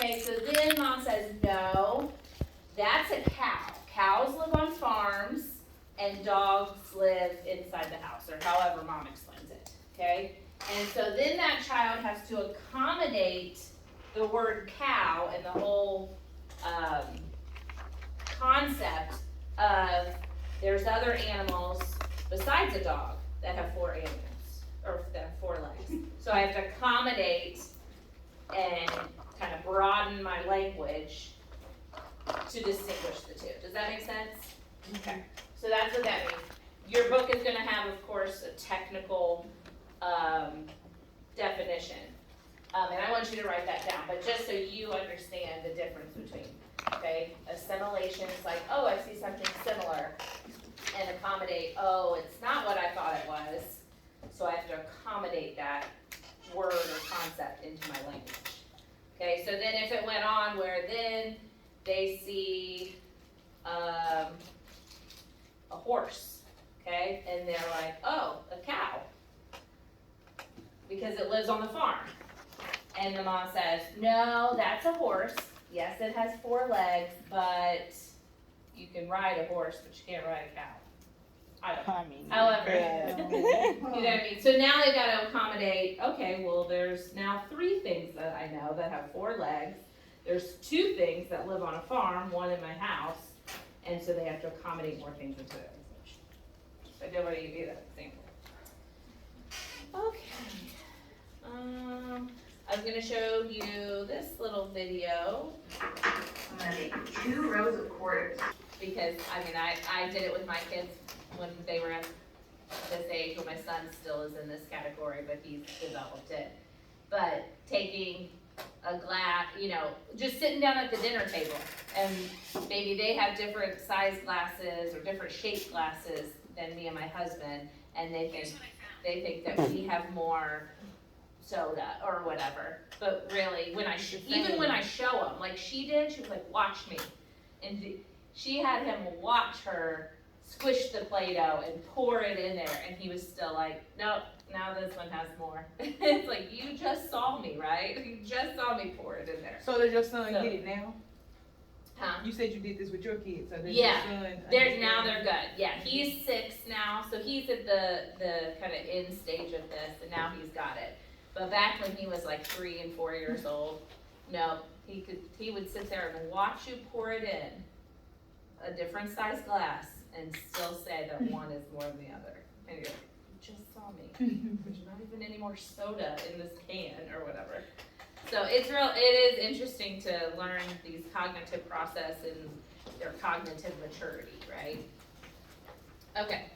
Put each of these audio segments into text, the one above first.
Okay, so then mom says, no, that's a cow. Cows live on farms and dogs live inside the house, or however mom explains it, okay? And so then that child has to accommodate the word cow and the whole concept of there's other animals besides a dog that have four animals, or that have four legs. So I have to accommodate and kind of broaden my language to distinguish the two. Does that make sense? Okay. So that's what that means. Your book is gonna have, of course, a technical definition. And I want you to write that down, but just so you understand the difference between, okay? Assimilation is like, oh, I see something similar, and accommodate, oh, it's not what I thought it was, so I have to accommodate that word or concept into my language. Okay, so then if it went on where then they see a horse, okay, and they're like, oh, a cow, because it lives on the farm. And the mom says, no, that's a horse. Yes, it has four legs, but you can ride a horse, but you can't ride a cow. However, you know what I mean? So now they've got to accommodate, okay, well, there's now three things that I know that have four legs. There's two things that live on a farm, one in my house, and so they have to accommodate more things into it. So I did want to give you that example. Okay. I was going to show you this little video. I'm gonna make 2 rows of quarters. Because, I mean, I did it with my kids when they were at this age, when my son still is in this category, but he's developed it. But taking a glass, you know, just sitting down at the dinner table, and maybe they have different size glasses or different shaped glasses than me and my husband, and they think that we have more soda or whatever. But really, even when I show them, like she did, she was like, watch me. And she had him watch her squish the Play-Doh and pour it in there, and he was still like, nope, now this one has more. It's like, you just saw me, right? You just saw me pour it in there. So does your son get it now? Huh? You said you did this with your kids, so does Yeah. your son Now they're good. Yeah, he's 6 now, so he's at the kind of end stage of this, and now he's got it. But back when he was like 3 and 4 years old, no, he would sit there and watch you pour it in a different size glass and still say that one is more than the other. And you're like, you just saw me. There's not even any more soda in this can or whatever. So it is interesting to learn these cognitive process and their cognitive maturity, right? Okay.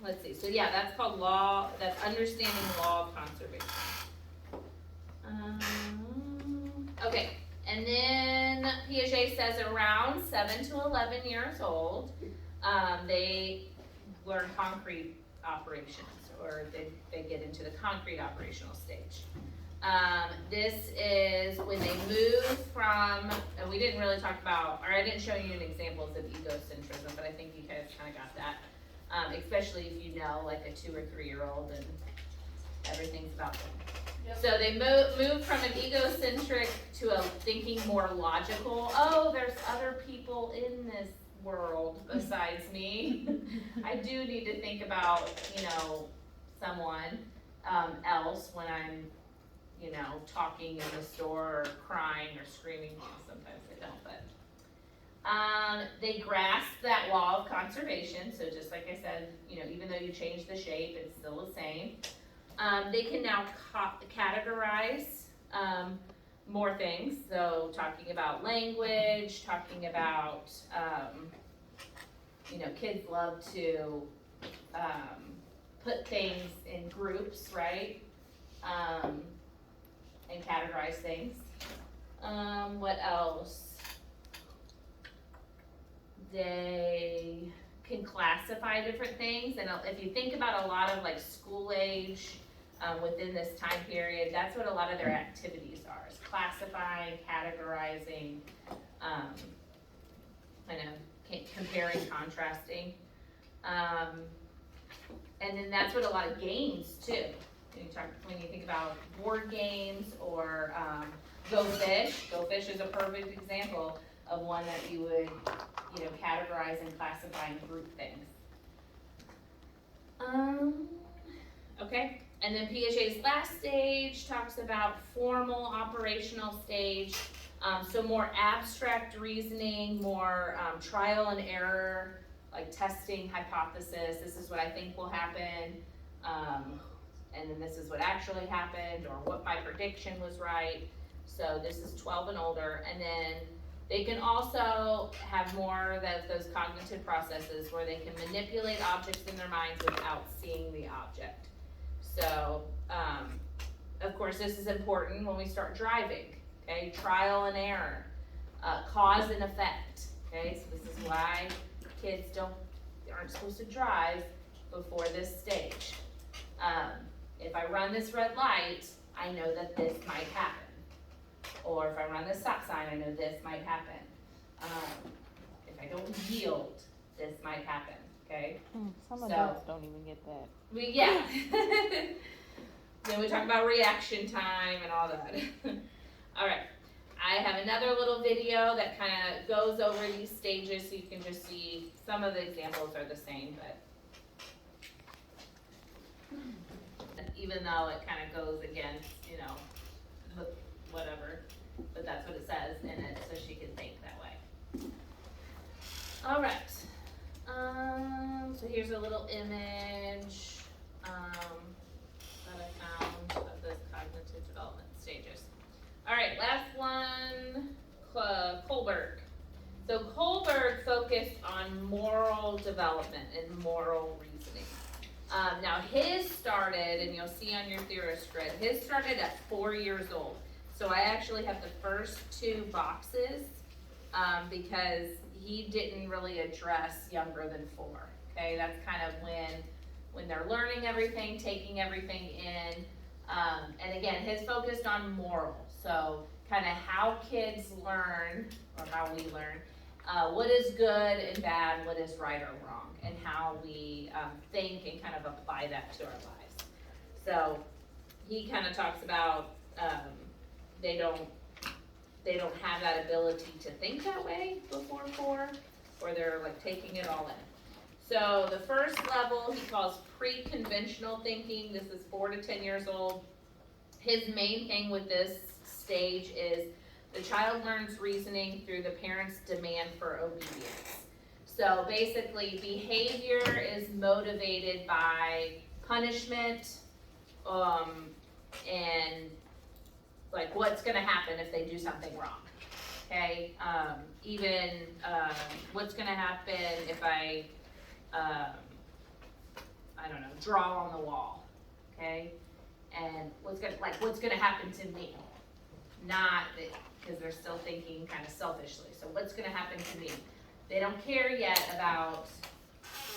Let's see. So yeah, that's called that's understanding law of conservation. Okay. And then Piaget says around 7 to 11 years old, they learn concrete operations, or they get into the concrete operational stage. This is when they move from, and we didn't really talk about, or I didn't show you any examples of egocentrism, but I think you guys kind of got that, especially if you know like a 2 or 3 year old and everything's about them. So they move from an egocentric to a thinking more logical. Oh, there's other people in this world besides me. I do need to think about, someone else when I'm, talking in the store or crying or screaming. Sometimes they don't, but they grasp that law of conservation. So just like I said, even though you change the shape, it's still the same. They can now categorize more things, so talking about language, talking about, kids love to put things in groups, right? And categorize things. What else? They can classify different things, and if you think about a lot of like school age, within this time period, that's what a lot of their activities are, is classifying, categorizing, comparing, contrasting. And then that's what a lot of games too. when you think about board games or, Go Fish. Go Fish is a perfect example of one that you would, categorize and classify and group things. Okay, and then Piaget's last stage talks about formal operational stage. So more abstract reasoning, more trial and error, like testing hypothesis. This is what I think will happen, and then this is what actually happened, or what my prediction was right. So this is 12 and older, and then they can also have more of those cognitive processes where they can manipulate objects in their minds without seeing the object. So, of course, this is important when we start driving, okay? Trial and error, cause and effect, okay? So this is why kids aren't supposed to drive before this stage. If I run this red light, I know that this might happen. Or if I run this stop sign, I know this might happen. If I don't yield, this might happen, okay? Some adults don't even get that. Yeah. Then we talk about reaction time and all that. All right, I have another little video that kind of goes over these stages so you can just see some of the examples are the same, but even though it kind of goes against, whatever, but that's what it says in it, so she can think that way. All right, so here's a little image, that I found of this cognitive development stages. All right, last one, Kohlberg. So Kohlberg focused on moral development and moral reasoning. Now his started, and you'll see on your theorist grid, his started at 4 years old. So I actually have the first 2 boxes, because he didn't really address younger than 4, okay? That's kind of when they're learning everything, taking everything in, and again, his focused on moral, so kind of how kids learn, or how we learn, what is good and bad, what is right or wrong, and how we think and kind of apply that to our lives. So he kind of talks about they don't have that ability to think that way before 4, or they're like taking it all in. So the first level he calls pre-conventional thinking. This is 4 to 10 years old. His main thing with this stage is the child learns reasoning through the parent's demand for obedience. So basically behavior is motivated by punishment, and like what's gonna happen if they do something wrong, okay? What's gonna happen if I don't know, draw on the wall, okay? And what's gonna happen to me? Not because they're still thinking kind of selfishly. So what's gonna happen to me? They don't care yet about,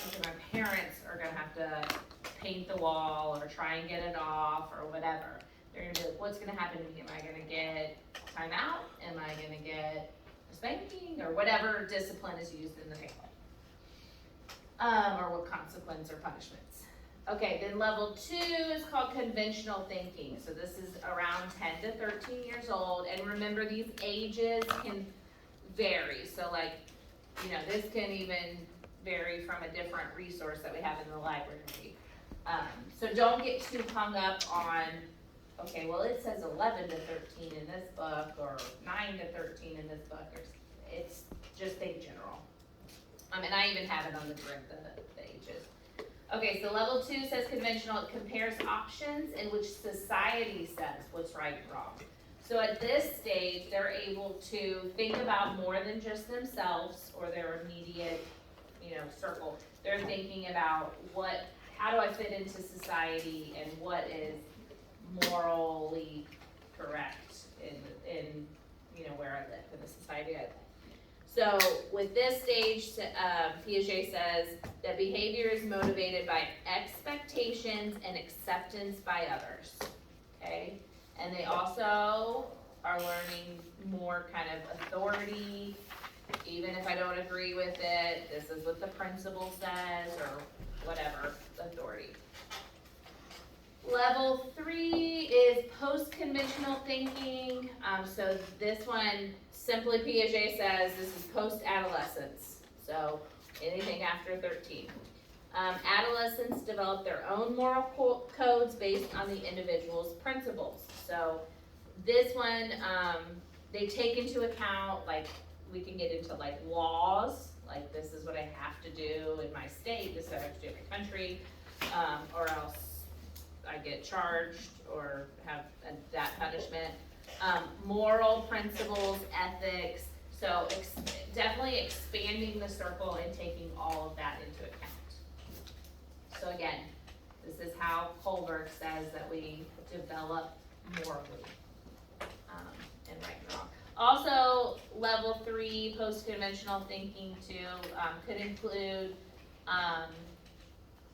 okay, my parents are gonna have to paint the wall or try and get it off or whatever. They're gonna be like, what's gonna happen to me? Am I gonna get time out? Am I gonna get a spanking? Or whatever discipline is used in the family. Or what consequence or punishments. Okay, then level 2 is called conventional thinking. So this is around 10 to 13 years old. And remember, these ages can vary. So like, this can even vary from a different resource that we have in the library. So don't get too hung up on, okay, well it says 11 to 13 in this book, or 9 to 13 in this book, or it's just think general. And I even have it on the grid, the ages. Okay, so level 2 says conventional. It compares options in which society says what's right and wrong. So at this stage, they're able to think about more than just themselves or their immediate, circle. They're thinking about how do I fit into society, and what is morally correct in where I live, in the society I live. So with this stage, Piaget says that behavior is motivated by expectations and acceptance by others, okay? And they also are learning more kind of authority. Even if I don't agree with it, this is what the principal says, or whatever, authority. Level 3 is post-conventional thinking. So this one, simply Piaget says this is post-adolescence. So anything after 13. Adolescents develop their own moral codes based on the individual's principles. So this one, they take into account, like, we can get into like laws, like this is what I have to do in my state, this is what I have to do in my country, or else I get charged or have that punishment. Moral principles, ethics, so definitely expanding the circle and taking all of that into account. So again, this is how Kohlberg says that we develop morally, and right and wrong. Also, level 3 post-conventional thinking too, could include,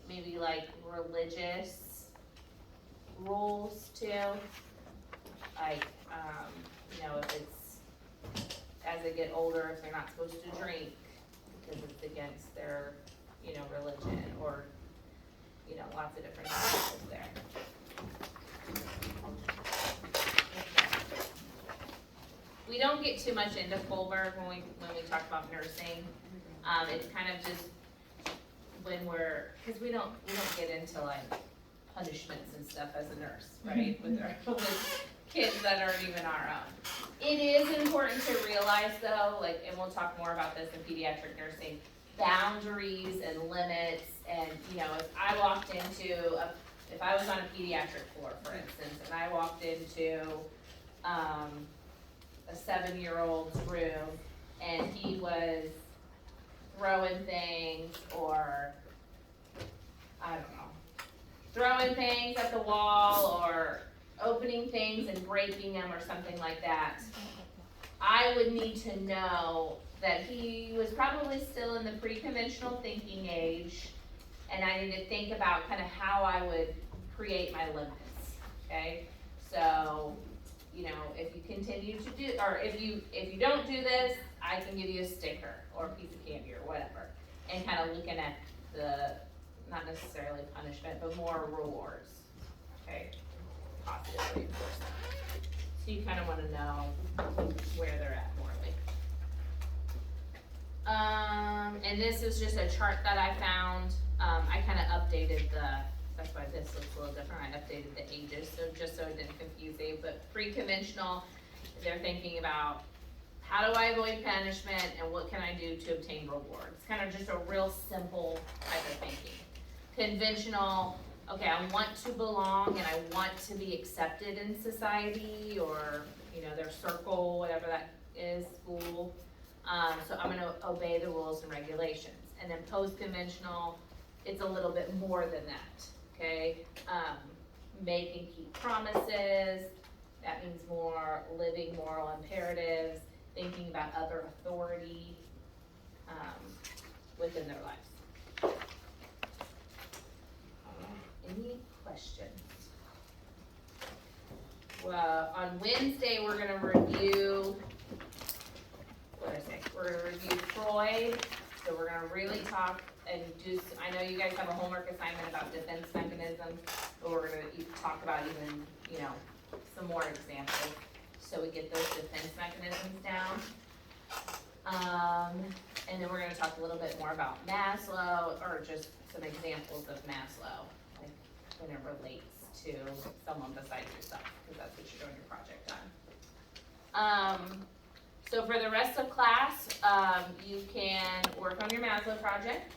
maybe like religious rules too. Like, if it's, as they get older, if they're not supposed to drink because it's against their, religion, or, lots of different examples there. We don't get too much into Kohlberg when we talk about nursing. It's kind of just when because we don't get into like punishments and stuff as a nurse, right? With kids that aren't even our own. It is important to realize though, like, and we'll talk more about this in pediatric nursing, boundaries and limits, and if I was on a pediatric floor, for instance, and I walked into a 7-year-old's room and he was throwing things, or I don't know, throwing things at the wall or opening things and breaking them or something like that, I would need to know that he was probably still in the pre-conventional thinking age, and I need to think about kind of how I would create my limits, okay? So, if you continue to do, or if you don't do this, I can give you a sticker or a piece of candy or whatever, and kind of looking at the, not necessarily punishment, but more rewards, okay? Positive reinforcement. So you kind of want to know where they're at morally. And this is just a chart that I found. I kind of updated that's why this looks a little different. I updated the ages, so just so it didn't confuse you. But pre-conventional, they're thinking about how do I avoid punishment and what can I do to obtain reward. It's kind of just a real simple type of thinking. Conventional, okay, I want to belong and I want to be accepted in society, or, their circle, whatever that is, school. So I'm gonna obey the rules and regulations. And then post-conventional, it's a little bit more than that, okay? Make and keep promises. That means more living moral imperatives, thinking about other authority within their lives. Any questions? Well, on Wednesday, we're gonna review, we're gonna review Freud. So we're gonna really talk and I know you guys have a homework assignment about defense mechanisms, but we're gonna talk about even, some more examples, so we get those defense mechanisms down. And then we're gonna talk a little bit more about Maslow, or just some examples of Maslow, like when it relates to someone besides yourself, because that's what you're doing your project on. So for the rest of class, you can work on your Maslow project.